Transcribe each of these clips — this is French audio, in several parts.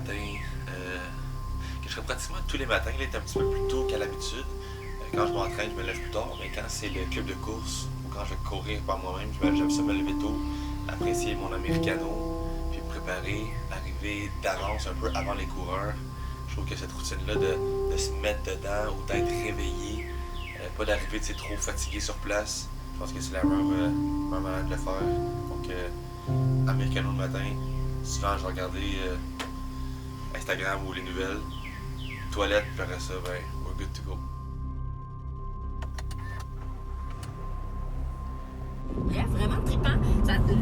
matin, que je ferais pratiquement tous les matins. Il est un petit peu plus tôt qu'à l'habitude. Quand je m'entraîne, je me lève plus tard, mais quand c'est le club de course ou quand je vais courir par moi-même, j'aime ça me lever tôt, apprécier mon americano, puis me préparer, arriver d'avance un peu avant les coureurs. Je trouve que cette routine-là de se mettre dedans ou d'être réveillé, pas d'arriver trop fatigué sur place, je pense que c'est la meilleure manière de le faire. Donc, americano le matin, souvent je vais regarder Instagram ou les nouvelles, toilette, puis après ça, ben, we're good to go. Bref, vraiment trippant.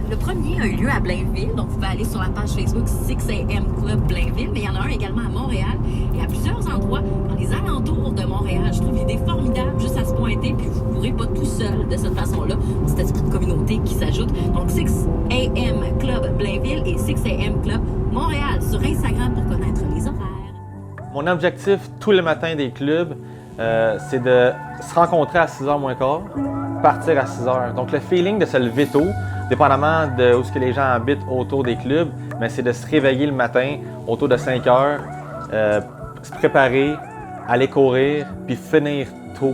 Le premier a eu lieu à Blainville, donc vous pouvez aller sur la page Facebook 6am Club Blainville, mais il y en a un également à Montréal et à plusieurs endroits dans les alentours de Montréal. Je trouve l'idée formidable, juste à se pointer, puis vous ne courez pas tout seul de cette façon-là. C'est cet esprit de communauté qui s'ajoute. Donc 6am Club Blainville et 6am Club Montréal sur Instagram pour connaître les horaires. Mon objectif tous les matins des clubs, c'est de se rencontrer à 6h moins quart, partir à 6h. Donc le feeling de se lever tôt, dépendamment de où ce que les gens habitent autour des clubs, mais c'est de se réveiller le matin autour de 5h, se préparer, aller courir, puis finir tôt.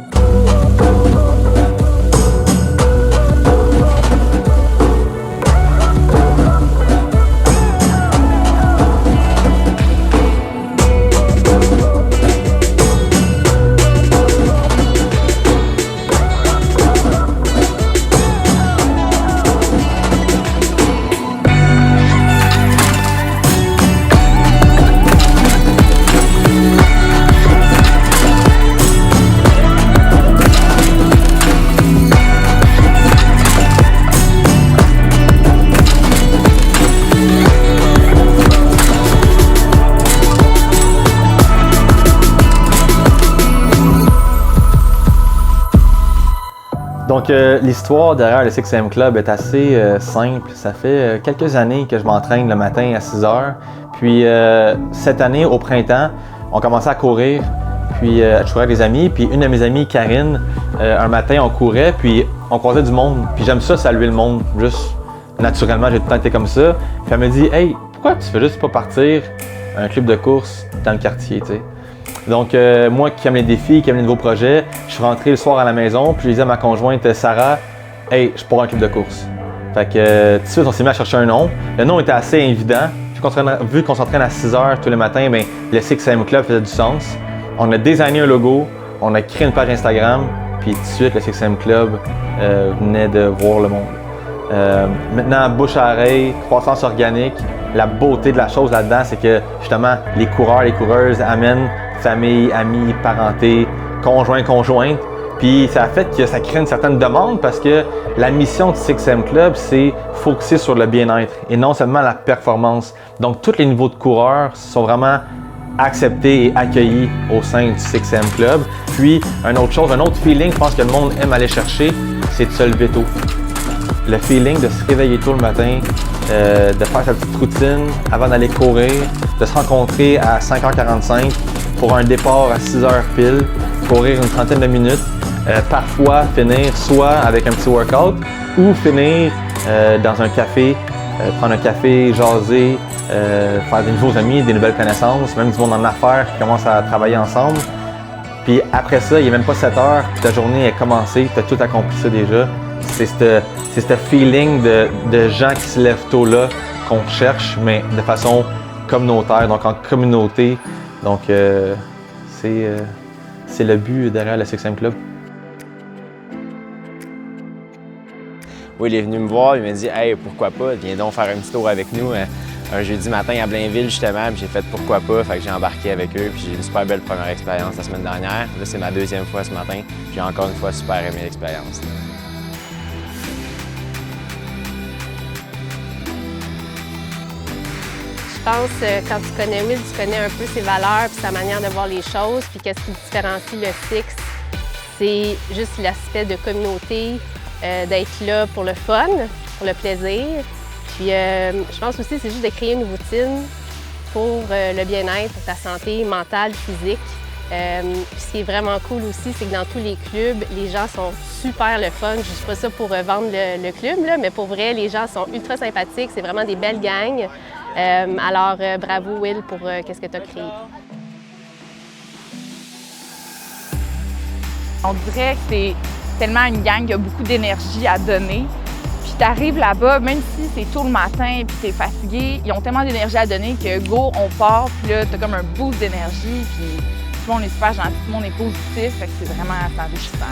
Donc, l'histoire derrière le 6am Club est assez simple. Ça fait quelques années que je m'entraîne le matin à 6h. Puis, cette année, au printemps, on commençait à courir. Puis, je courais avec des amis. Puis, une de mes amies, Karine, un matin, on courait. Puis, on croisait du monde. Puis, j'aime ça, saluer le monde. Juste naturellement, j'ai tout le temps été comme ça. Puis, elle me dit « Hey, pourquoi tu fais juste pas partir un club de course dans le quartier, tu sais? » Donc, moi qui aime les défis, qui aime les nouveaux projets, je suis rentré le soir à la maison, puis je disais à ma conjointe Sarah, « Hey, je pourrais un club de course. » Fait que tout de suite, on s'est mis à chercher un nom. Le nom était assez évident. Vu qu'on s'entraîne à 6h tous les matins, bien, le 6am Club faisait du sens. On a designé un logo, on a créé une page Instagram, puis tout de suite, le 6am Club venait de voir le monde. Maintenant, bouche à oreille, croissance organique, la beauté de la chose là-dedans, c'est que justement, les coureurs, les coureuses amènent famille, amis, parenté, conjoint, conjointe. Puis ça a fait que ça crée une certaine demande parce que la mission du 6am Club, c'est focuser sur le bien-être et non seulement la performance. Donc tous les niveaux de coureurs sont vraiment acceptés et accueillis au sein du 6am Club. Puis une autre chose, un autre feeling, je pense que le monde aime aller chercher, c'est de se lever tôt. Le feeling de se réveiller tôt le matin, de faire sa petite routine avant d'aller courir, de se rencontrer à 5h45 pour un départ à 6h pile, courir une trentaine de minutes, parfois finir soit avec un petit workout ou finir dans un café, prendre un café, jaser, faire des nouveaux amis, des nouvelles connaissances, même du monde en affaires qui commence à travailler ensemble. Puis après ça, il n'est même pas 7 heures, puis ta journée est commencée, tu as tout accompli ça déjà. C'est ce feeling de gens qui se lèvent tôt là qu'on cherche, mais de façon communautaire, donc en communauté. Donc c'est le but derrière le 6am Club. Oui, il est venu me voir, il m'a dit « Hey, pourquoi pas, viens donc faire un petit tour avec nous un jeudi matin à Blainville justement. » Puis j'ai fait « Pourquoi pas », fait que j'ai embarqué avec eux, puis j'ai eu une super belle première expérience la semaine dernière. Là, c'est ma deuxième fois ce matin, j'ai encore une fois super aimé l'expérience. Je pense quand tu connais Will, tu connais un peu ses valeurs puis sa manière de voir les choses. Puis qu'est-ce qui différencie le Six, c'est juste l'aspect de communauté, d'être là pour le fun, pour le plaisir. Puis je pense aussi c'est juste de créer une routine pour le bien-être, pour ta santé mentale, physique. Puis ce qui est vraiment cool aussi, c'est que dans tous les clubs, les gens sont super le fun. Je dis pas ça pour vendre le club, là, mais pour vrai, les gens sont ultra sympathiques. C'est vraiment des belles gangs. Alors, bravo Will pour qu'est-ce que tu as créé. On dirait que c'est tellement une gang qui a beaucoup d'énergie à donner. Puis tu arrives là-bas, même si c'est tôt le matin puis tu es fatigué, ils ont tellement d'énergie à donner que go, on part, puis là, tu as comme un boost d'énergie, puis tout le monde est super gentil, tout le monde est positif, fait que c'est vraiment enrichissant.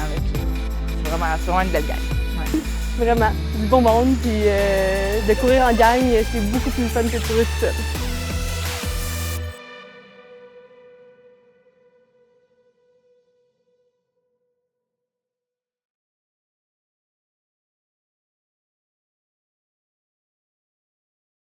C'est vraiment une belle gang. Ouais. Vraiment, du bon monde, puis de courir en gang, c'est beaucoup plus fun que de courir tout seul.